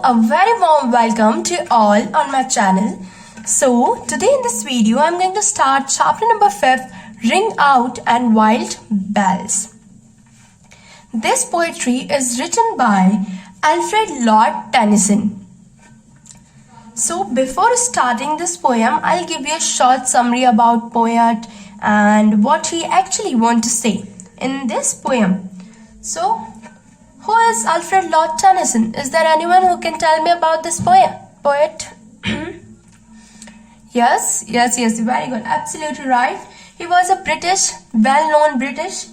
a very warm welcome to all on my channel. So today in this video I'm going to start chapter number 5, Ring Out and Wild Bells. This poetry is written by Alfred Lord Tennyson. So before starting this poem, I'll give you a short summary about poet and what he actually wants to say in this poem. So who is Alfred Lord Tennyson? Is there anyone who can tell me about this poet? Yes, very good. Absolutely right. He was a well-known British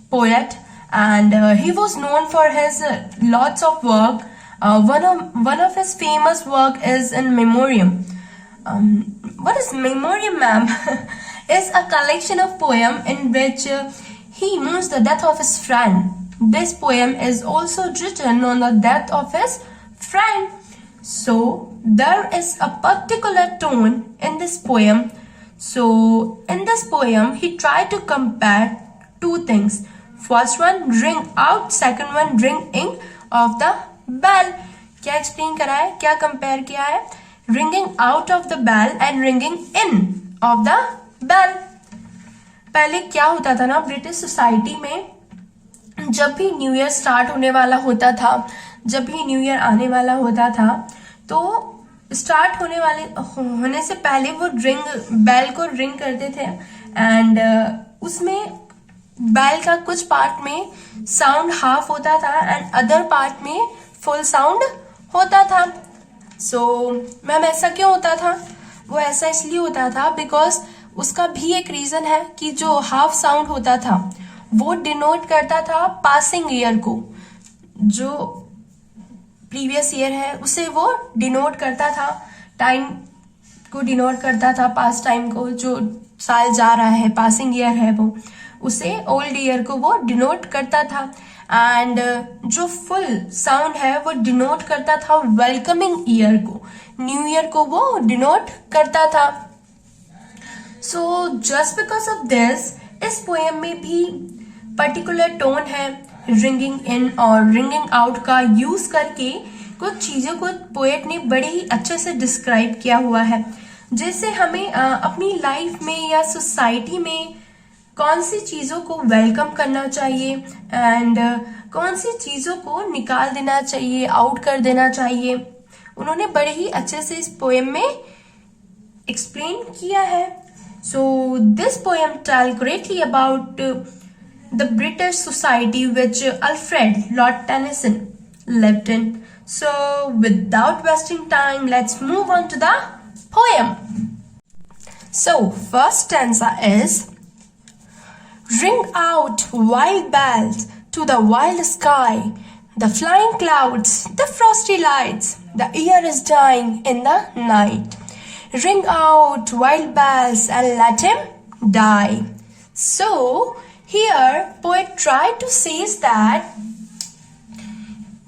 poet, and he was known for his lots of work. One of his famous work is in Memoriam. What is Memoriam, ma'am? Is a collection of poem in which he mourns the death of his friend. This poem is also written on the death of his friend. So there is a particular tone in this poem. So in this poem, he tried to compare two things. First one, ring out. Second one, ringing of the bell. क्या explain करा है? क्या compare किया है? Ringing out of the bell and ringing in of the bell. पहले क्या होता था ना, ब्रिटिश सोसाइटी में जब भी न्यू ईयर स्टार्ट होने वाला होता था, जब भी न्यू ईयर आने वाला होता था, तो स्टार्ट होने से पहले वो बेल को रिंग करते थे एंड उसमें बेल का कुछ पार्ट में साउंड हाफ होता था एंड अदर पार्ट में फुल साउंड होता था. सो मैम ऐसा क्यों होता था? वो ऐसा इसलिए होता था बिकॉज उसका भी एक रीजन है कि जो हाफ साउंड होता था वो डिनोट करता था पासिंग ईयर को, जो प्रीवियस ईयर है उसे वो डिनोट करता था, टाइम को डिनोट करता था, पास्ट टाइम को, जो साल जा रहा है पासिंग ईयर है वो उसे ओल्ड ईयर को वो डिनोट करता था. एंड जो फुल साउंड है वो डिनोट करता था वेलकमिंग ईयर को, न्यू ईयर को वो डिनोट करता था. So just because of this इस पोएम में भी पर्टिकुलर टोन है रिंगिंग इन और रिंगिंग आउट का यूज करके कुछ चीजों को पोएट ने बड़े ही अच्छे से डिस्क्राइब किया हुआ है. जैसे हमें अपनी लाइफ में या सोसाइटी में कौन सी चीजों को वेलकम करना चाहिए एंड कौन सी चीजों को निकाल देना चाहिए, आउट कर देना चाहिए, उन्होंने बड़े ही अच्छे से इस पोएम में एक्सप्लेन किया है. So this poem tells greatly about the British society which Alfred Lord Tennyson lived in. So without wasting time, let's move on to the poem. So first stanza is: ring out wild bells to the wild sky, the flying clouds, the frosty lights, the year is dying in the night. Ring out wild bells and let him die. So here poet tried to say that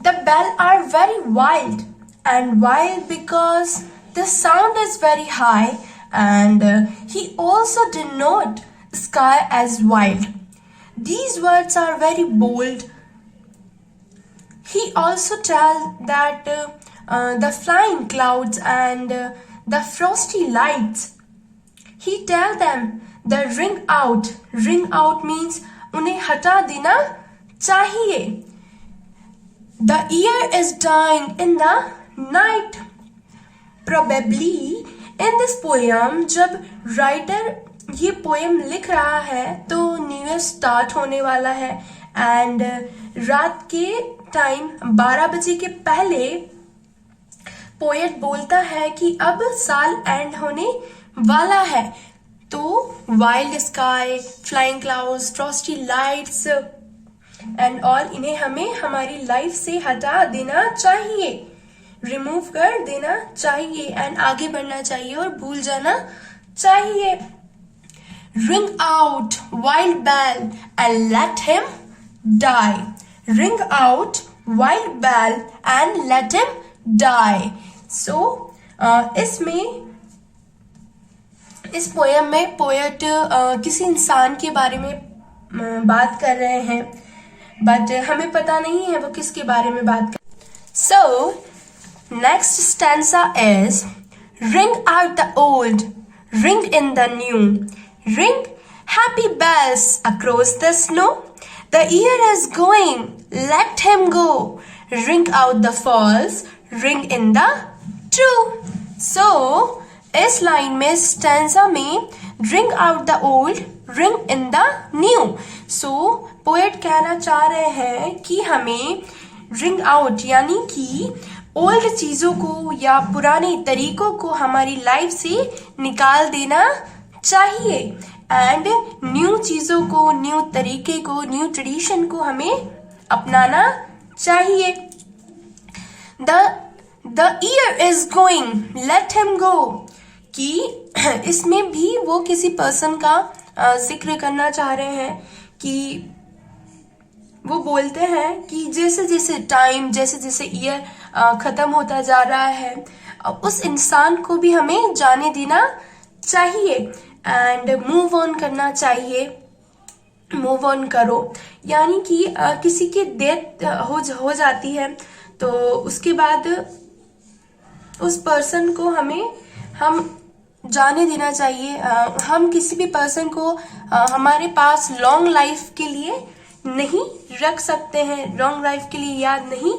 the bells are very wild, and wild because the sound is very high, and he also denote sky as wild. These words are very bold. He also tell that the flying clouds and the frosty lights, he tell them the ring out means उन्हें हटा देना चाहिए. The year is dying in the night. Probably in this poem, जब writer ये poem लिख रहा है तो न्यू ईयर स्टार्ट होने वाला है एंड रात के टाइम 12 बजे के पहले पोएट बोलता है कि अब साल एंड होने वाला है. तो wild sky, flying clouds, Frosty lights and all, इन्हें हमें हमारी लाइफ से हटा देना चाहिए, रिमूव कर देना चाहिए एंड आगे बढ़ना चाहिए और भूल जाना चाहिए. Ring out wild bell and let him die. Ring out wild bell and let him die. So इस पोएम में पोएट किसी इंसान के बारे में बात कर रहे हैं, बट हमें पता नहीं है वो किसके बारे में बात कर. सो next stanza is ring out the old, ring in the new, ring happy bells across the snow. The year is going, let him go, ring out the false, ring in the true. So इस line में stanza में ring out the old, ring in the new. So poet कहना चाह रहे हैं कि हमें ring out यानी कि ओल्ड चीजों को या पुराने तरीकों को हमारी लाइफ से निकाल देना चाहिए एंड न्यू चीजों को, न्यू तरीके को, न्यू ट्रेडिशन को हमें अपनाना चाहिए. The year is going, let him go, कि इसमें भी वो किसी पर्सन का जिक्र करना चाह रहे हैं कि वो बोलते हैं कि जैसे जैसे टाइम, जैसे जैसे ईयर खत्म होता जा रहा है, उस इंसान को भी हमें जाने देना चाहिए एंड मूव ऑन करना चाहिए. मूव ऑन करो यानी कि किसी की डेथ हो जाती है तो उसके बाद उस पर्सन को हम जाने देना चाहिए. हम किसी भी पर्सन को हमारे पास लॉन्ग लाइफ के लिए नहीं रख सकते हैं, लॉन्ग लाइफ के लिए याद नहीं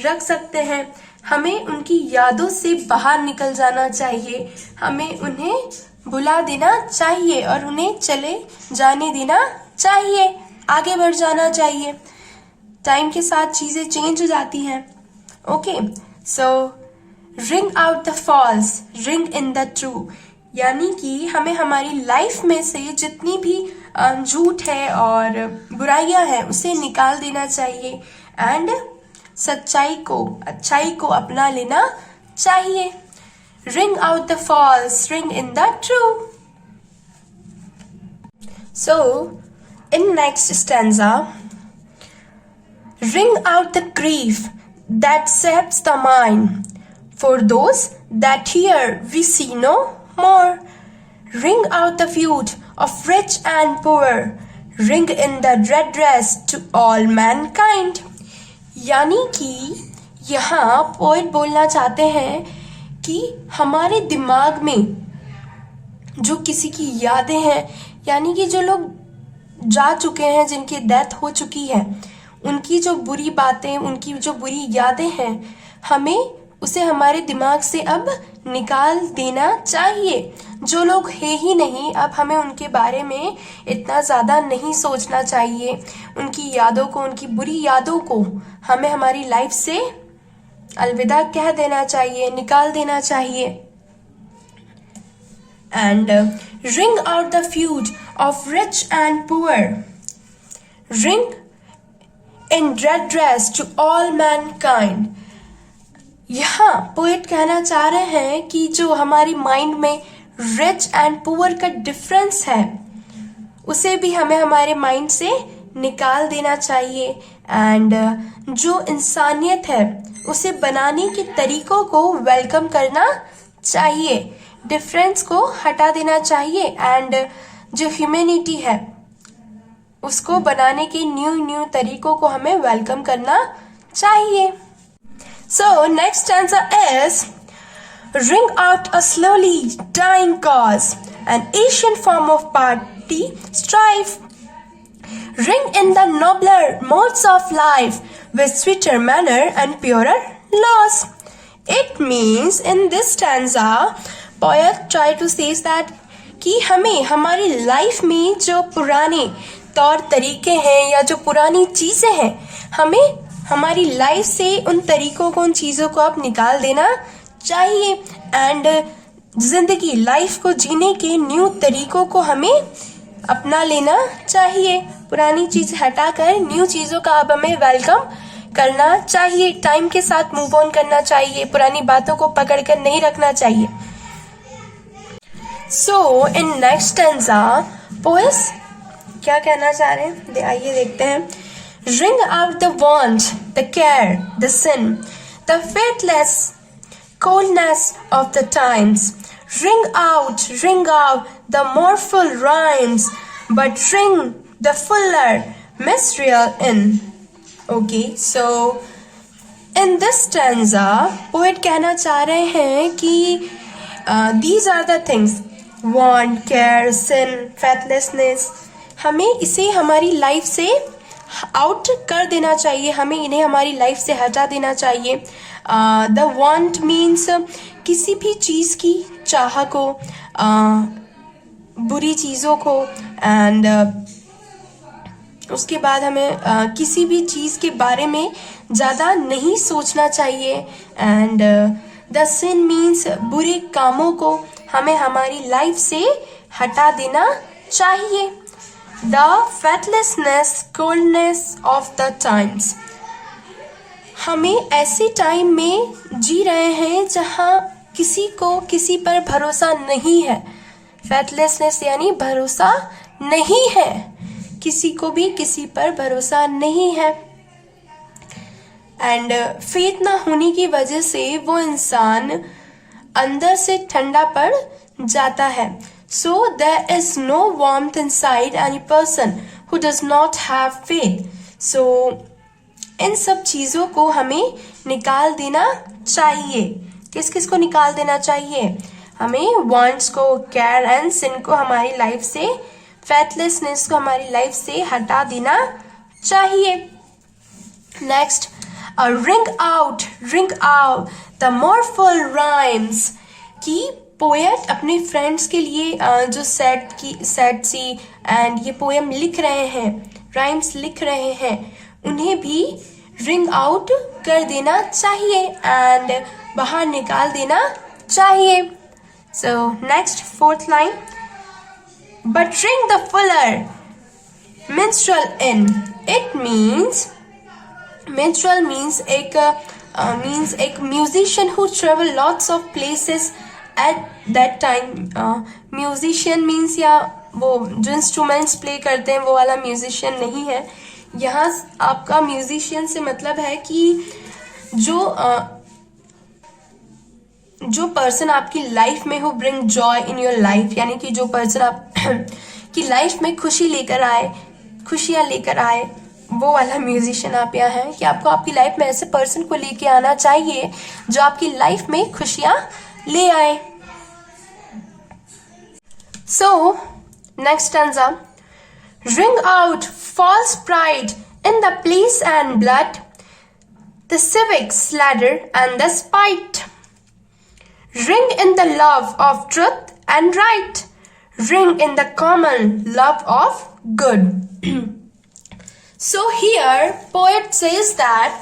रख सकते हैं. हमें उनकी यादों से बाहर निकल जाना चाहिए, हमें उन्हें भुला देना चाहिए और उन्हें चले जाने देना चाहिए, आगे बढ़ जाना चाहिए. टाइम के साथ चीजें चेंज हो जाती हैं. Okay, so ring out the false, ring in the true, यानी कि हमें हमारी लाइफ में से जितनी भी झूठ है और बुराइयां हैं उसे निकाल देना चाहिए एंड सच्चाई को, अच्छाई को अपना लेना चाहिए. Ring out the false, ring in the true. So in next stanza, ring out the grief that saps the mind. For those that hear we see no more. Ring out the feud of rich and poor. Ring in the redress to all mankind. यानी कि यहाँ poet बोलना चाहते हैं कि हमारे दिमाग में जो किसी की यादें हैं, यानी कि जो लोग जा चुके हैं, जिनकी डेथ हो चुकी है, उनकी जो बुरी बातें, उनकी जो बुरी यादें हैं, हमें उसे हमारे दिमाग से अब निकाल देना चाहिए. जो लोग है ही नहीं, अब हमें उनके बारे में इतना ज़्यादा नहीं सोचना चाहिए. उनकी यादों को, उनकी बुरी यादों को हमें हमारी लाइफ से अलविदा कह देना चाहिए, निकाल देना चाहिए. And ring out the feud of rich and poor. Ring in redress to all mankind. यहाँ पोएट कहना चाह रहे हैं कि जो हमारी माइंड में रिच एंड पुअर का डिफरेंस है उसे भी हमें हमारे माइंड से निकाल देना चाहिए एंड जो इंसानियत है उसे बनाने के तरीकों को वेलकम करना चाहिए, डिफरेंस को हटा देना चाहिए एंड जो ह्यूमैनिटी है उसको बनाने के न्यू तरीकों को हमें वेलकम करना चाहिए. So next stanza is ring out a slowly dying cause, an ancient form of party strife. Ring in the nobler modes of life with sweeter manner and purer laws. It means in this stanza poet try to say that कि हमें हमारी life में जो पुराने तौर तरीके हैं या जो पुरानी चीजें हैं, हमें हमारी लाइफ से उन तरीकों को, उन चीजों को अब निकाल देना चाहिए एंड जिंदगी, लाइफ को जीने के न्यू तरीकों को हमें अपना लेना चाहिए. पुरानी चीज हटाकर न्यू चीजों का अब हमें वेलकम करना चाहिए. टाइम के साथ मूव ऑन करना चाहिए, पुरानी बातों को पकड़कर नहीं रखना चाहिए. So in next stanza poet क्या कहना चाह रहे हैं, आइए देखते हैं. Ring out the want, the care, the sin, the faithless coldness of the times. Ring out the mournful rhymes, but ring the fuller mystery in. Okay, so in this stanza poet कहना चाह रहे हैं कि these are the things, want, care, sin, faithlessness, हमें इसे हमारी life से out कर देना चाहिए, हमें इन्हें हमारी लाइफ से हटा देना चाहिए. द वांट मीन्स किसी भी चीज़ की चाह को, बुरी चीज़ों को, एंड उसके बाद हमें किसी भी चीज़ के बारे में ज़्यादा नहीं सोचना चाहिए. एंड द सिन मीन्स बुरे कामों को हमें हमारी लाइफ से हटा देना चाहिए. The faithlessness, coldness of the times, हमें ऐसे टाइम में जी रहे हैं जहाँ किसी को किसी पर भरोसा नहीं है. फेथलेसनेस यानी भरोसा नहीं है, किसी को भी किसी पर भरोसा नहीं है. एंड फेथ ना होने की वजह से वो इंसान अंदर से ठंडा पड़ जाता है. So there is no warmth inside any person who does not have faith. So इन सब चीज़ों को हमें निकाल देना चाहिए. किस किस को निकाल देना चाहिए? हमें वांट्स को, केयर एंड सिन को हमारी लाइफ से, फेथलेसनेस को हमारी लाइफ से हटा देना चाहिए. Next, ring out the mournful rhymes, कि पोएट अपने फ्रेंड्स के लिए जो सैड सी एंड ये पोएम लिख रहे हैं, राइम्स लिख रहे हैं, उन्हें भी रिंग आउट कर देना चाहिए एंड बाहर निकाल देना चाहिए. So next, fourth line, but ring the fuller minstrel in. It means, minstrel means एक musician who travel lots of places at that time. Musician means या वो जो instruments play करते हैं वो वाला musician नहीं है. यहाँ आपका musician से मतलब है कि जो पर्सन आपकी लाइफ में हो, bring joy in your life, यानी कि जो पर्सन आप की लाइफ में खुशी लेकर आए, खुशियाँ लेकर आए, वो वाला म्यूजिशियन आप यहाँ हैं. कि आपको आपकी लाइफ में ऐसे पर्सन को लेके आना चाहिए जो आपकी लाइफ में खुशियाँ ले आए. So next stanza, ring out false pride in the place and blood, the civic sladder and the spite. Ring in the love of truth and right. Ring in the common love of good. So here poet says that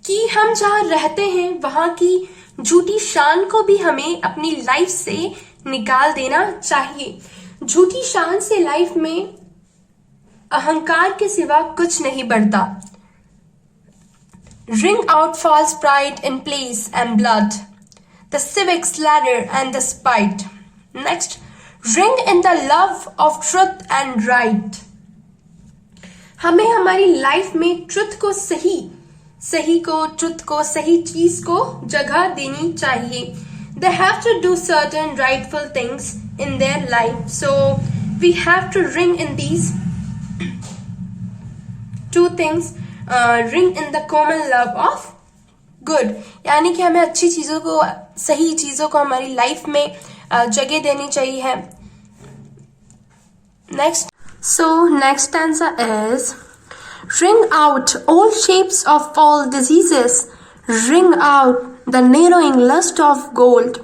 कि हम जहाँ रहते हैं वहाँ की झूठी शान को भी हमें अपनी लाइफ से निकाल देना चाहिए. झूठी शान से लाइफ में अहंकार के सिवा कुछ नहीं बढ़ता. Ring out false pride in place and blood, the civic sladder and the spite. Next, ring in the love of truth and right. हमें हमारी लाइफ में ट्रुथ को सही चीज को जगह देनी चाहिए. They have to do certain rightful things in their life, so we have to ring in these two things. Ring in the common love of good, यानी कि हमें अच्छी चीजों को, सही चीजों को हमारी लाइफ में जगह देनी चाहिए. Next, so next stanza is, ring out all shapes of all diseases, ring out the narrowing lust of gold,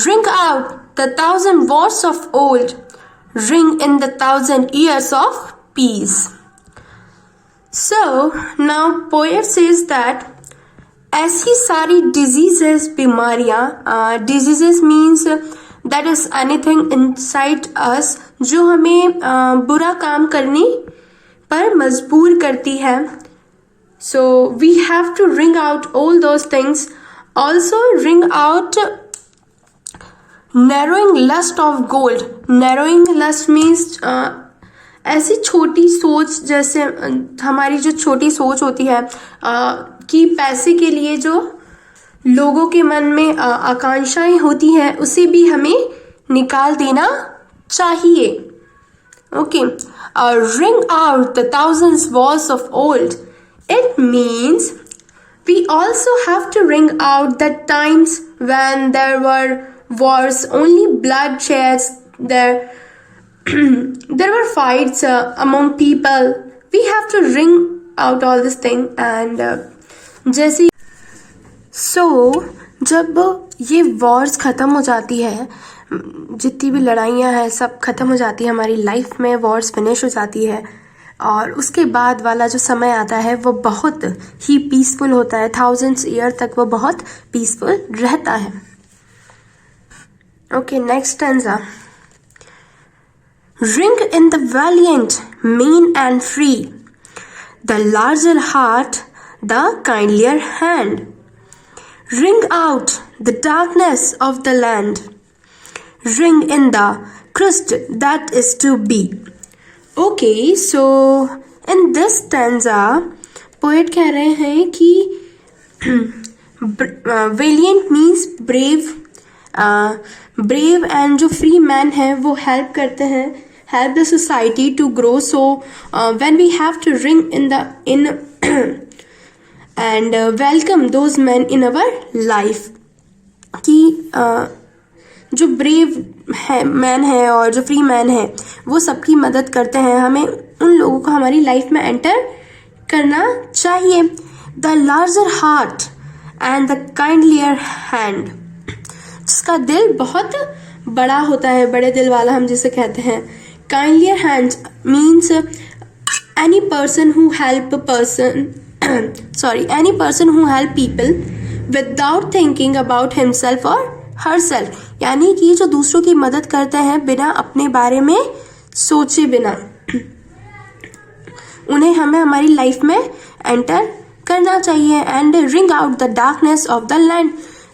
ring out the 1,000 wars of old, ring in the 1,000 years of peace. So now poet says that ऐसी सारी diseases, बीमारियाँ, diseases means that is anything inside us जो हमें बुरा काम करने पर मजबूर करती है. So we have to ring out all those things. Also ring out narrowing lust of gold. Narrowing lust means ऐसी छोटी सोच, जैसे हमारी जो छोटी सोच होती है कि पैसे के लिए जो लोगों के मन में आकांक्षाएं होती हैं, उसे भी हमें निकाल देना चाहिए. Okay, ring out the 1,000 wars of old. It means We also have to ring out the times when there were wars, only bloodshed, there were fights among people. We have to ring out all this thing and जैसे जब ये Wars ख़त्म हो जाती है, जितनी भी लड़ाइयाँ हैं सब ख़त्म हो जाती है हमारी लाइफ में, वॉर्स फिनिश हो जाती है और उसके बाद वाला जो समय आता है वो बहुत ही पीसफुल होता है. थाउजेंड्स ईयर तक वो बहुत पीसफुल रहता है. Okay, next stanza. Ring in the valiant, mean and free, the larger heart, the kindlier hand. Ring out the darkness of the land, ring in the crust that is to be. Okay, so in this stanza, poet कह रहे हैं कि valiant means brave, brave and जो free man है वो help करते हैं, help the society to grow. So when we have to ring in and welcome those men in our life, कि जो ब्रेव है मैन है और जो फ्री मैन है वो सबकी मदद करते हैं, हमें उन लोगों को हमारी लाइफ में एंटर करना चाहिए. The larger heart and the kindlier hand, जिसका दिल बहुत बड़ा होता है, बड़े दिल वाला हम जिसे कहते हैं. Kindlier hand means any person who help people without thinking about himself और हरसेल्फ, यानी कि जो दूसरों की मदद करते हैं बिना अपने बारे में सोचे बिना, उन्हें हमें हमारी लाइफ में एंटर करना चाहिए. And ring out the darkness of the land,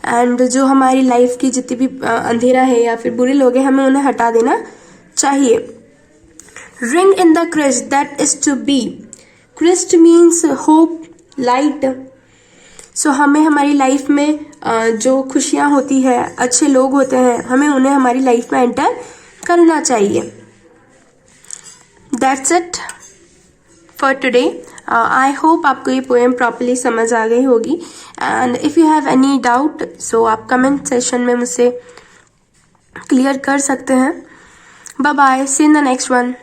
and जो हमारी लाइफ की जितनी भी अंधेरा है या फिर बुरे लोग हैं हमें उन्हें हटा देना चाहिए. Ring in the Christ that is to be, Christ means hope, light. So हमें हमारी लाइफ में जो खुशियाँ होती है, अच्छे लोग होते हैं, हमें उन्हें हमारी लाइफ में एंटर करना चाहिए. That's it for today. I hope आपको ये पोएम प्रॉपरली समझ आ गई होगी. And if you have any doubt so आप कमेंट सेशन में मुझसे क्लियर कर सकते हैं. Bye bye, see in the next one.